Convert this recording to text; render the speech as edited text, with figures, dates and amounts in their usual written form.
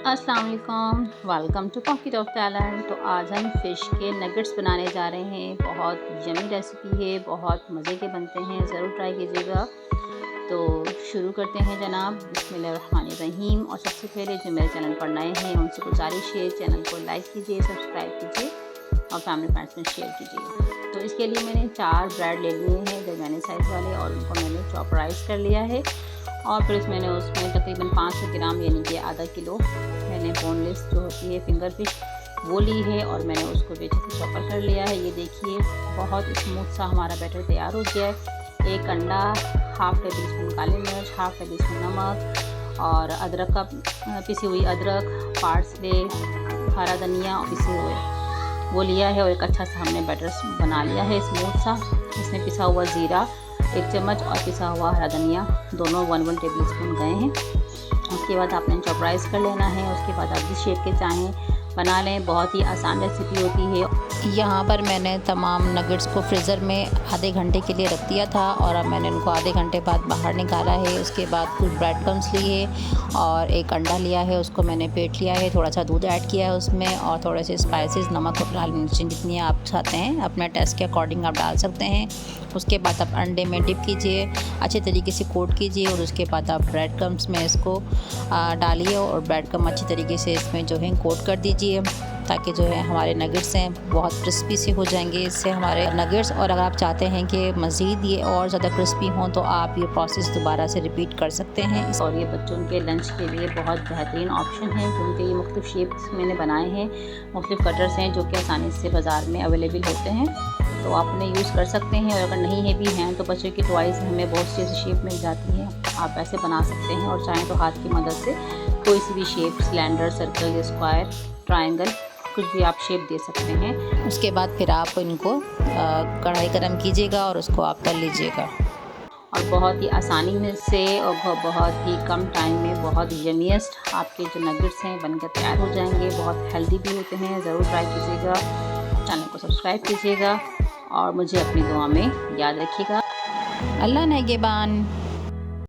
अस्सलाम वालेकुम, welcome to Pocket of Talent. तो आज हम फ़िश के नगेट्स बनाने जा रहे हैं। बहुत यमी रेसिपी है, बहुत मज़े के बनते हैं, ज़रूर ट्राई कीजिएगा। तो शुरू करते हैं जनाब, बिस्मिल्लाहिर्रहमानिर्रहीम। और सबसे पहले जो मेरे चैनल पर नए हैं उनसे गुजारिश है, चैनल को लाइक कीजिए, सब्सक्राइब कीजिए और फैमिली फ्रेंड्स में शेयर कीजिए। तो इसके लिए मैंने 4 ब्रेड ले लिए हैं दरमियाने साइज़ वाले, और उनको मैंने चॉपराइज़ कर लिया है। और फिर मैंने उसमें तकरीबन 500 ग्राम यानी कि आधा किलो मैंने बोनलेस जो होती है फिंगर फिश वो ली है, और मैंने उसको बेचे से चॉपर कर लिया है। ये देखिए बहुत स्मूथ सा हमारा बैटर तैयार हो गया है। एक अंडा, हाफ़ टेबल स्पून काली मिर्च, हाफ़ टेबल स्पून नमक, और अदरक का पिसी हुई अदरक, पार्सले, हरा धनिया पिसे हुए वो लिया है, और एक अच्छा सा हमने बैटर बना लिया है स्मूथ सा। इसमें पिसा हुआ ज़ीरा 1 चम्मच और पिसा हुआ हरा धनिया दोनों 1 टेबल स्पून गए हैं। उसके बाद आपने चॉपराइज़ कर लेना है। उसके बाद आप जिस शेप के चाहें बना लें। बहुत ही आसान रेसिपी होती है। यहाँ पर मैंने तमाम नगेट्स को फ्रीज़र में आधे घंटे के लिए रख दिया था, और अब मैंने उनको आधे घंटे बाद बाहर निकाला है। उसके बाद कुछ ब्रेड क्रम्स लिए और एक अंडा लिया है, उसको मैंने फेंट लिया है, थोड़ा सा दूध ऐड किया है उसमें, और थोड़े से स्पाइसेस, नमक और लाल मिर्चें जितनी आप चाहते हैं अपने टेस्ट के अकॉर्डिंग आप डाल सकते हैं। उसके बाद आप अंडे में डिप कीजिए, अच्छे तरीके से कोट कीजिए, और उसके बाद आप ब्रेड क्रम्स में इसको डालिए, और ब्रेड क्रम्ब अच्छी तरीके से इसमें जो है कोट कर दीजिए, ताकि जो है हमारे नगेट्स हैं बहुत क्रिस्पी से हो जाएंगे इससे हमारे नगेट्स। और अगर आप चाहते हैं कि मज़ीद ये और ज़्यादा क्रिस्पी हों तो आप ये प्रोसेस दोबारा से रिपीट कर सकते हैं। और ये बच्चों के लंच के लिए बहुत बेहतरीन ऑप्शन है, क्योंकि ये मुख्तलिफ शेप्स मैंने बनाए हैं। मुख्तलिफ कटर्स हैं जो कि आसानी से बाज़ार में अवेलेबल होते हैं, तो आप उन्हें यूज़ कर सकते हैं। और अगर नहीं है भी हैं तो बच्चों की टॉयज़ हमें बहुत सी ऐसी शेप मिल जाती है, आप ऐसे बना सकते हैं। और चाहें तो हाथ की मदद से कोई सी भी shape, cylinder, circle, square, triangle, कुछ भी आप शेप दे सकते हैं। उसके बाद फिर आप इनको कढ़ाई गरम कीजिएगा और उसको आप तल लीजिएगा, और बहुत ही आसानी में से और बहुत ही कम टाइम में बहुत यमीएस्ट आपके जो नगेट्स हैं बनकर तैयार हो जाएंगे। बहुत हेल्दी भी होते हैं, ज़रूर ट्राई कीजिएगा। चैनल को सब्सक्राइब कीजिएगा और मुझे अपनी दुआ में याद रखिएगा। अल्लाह नेगेबान।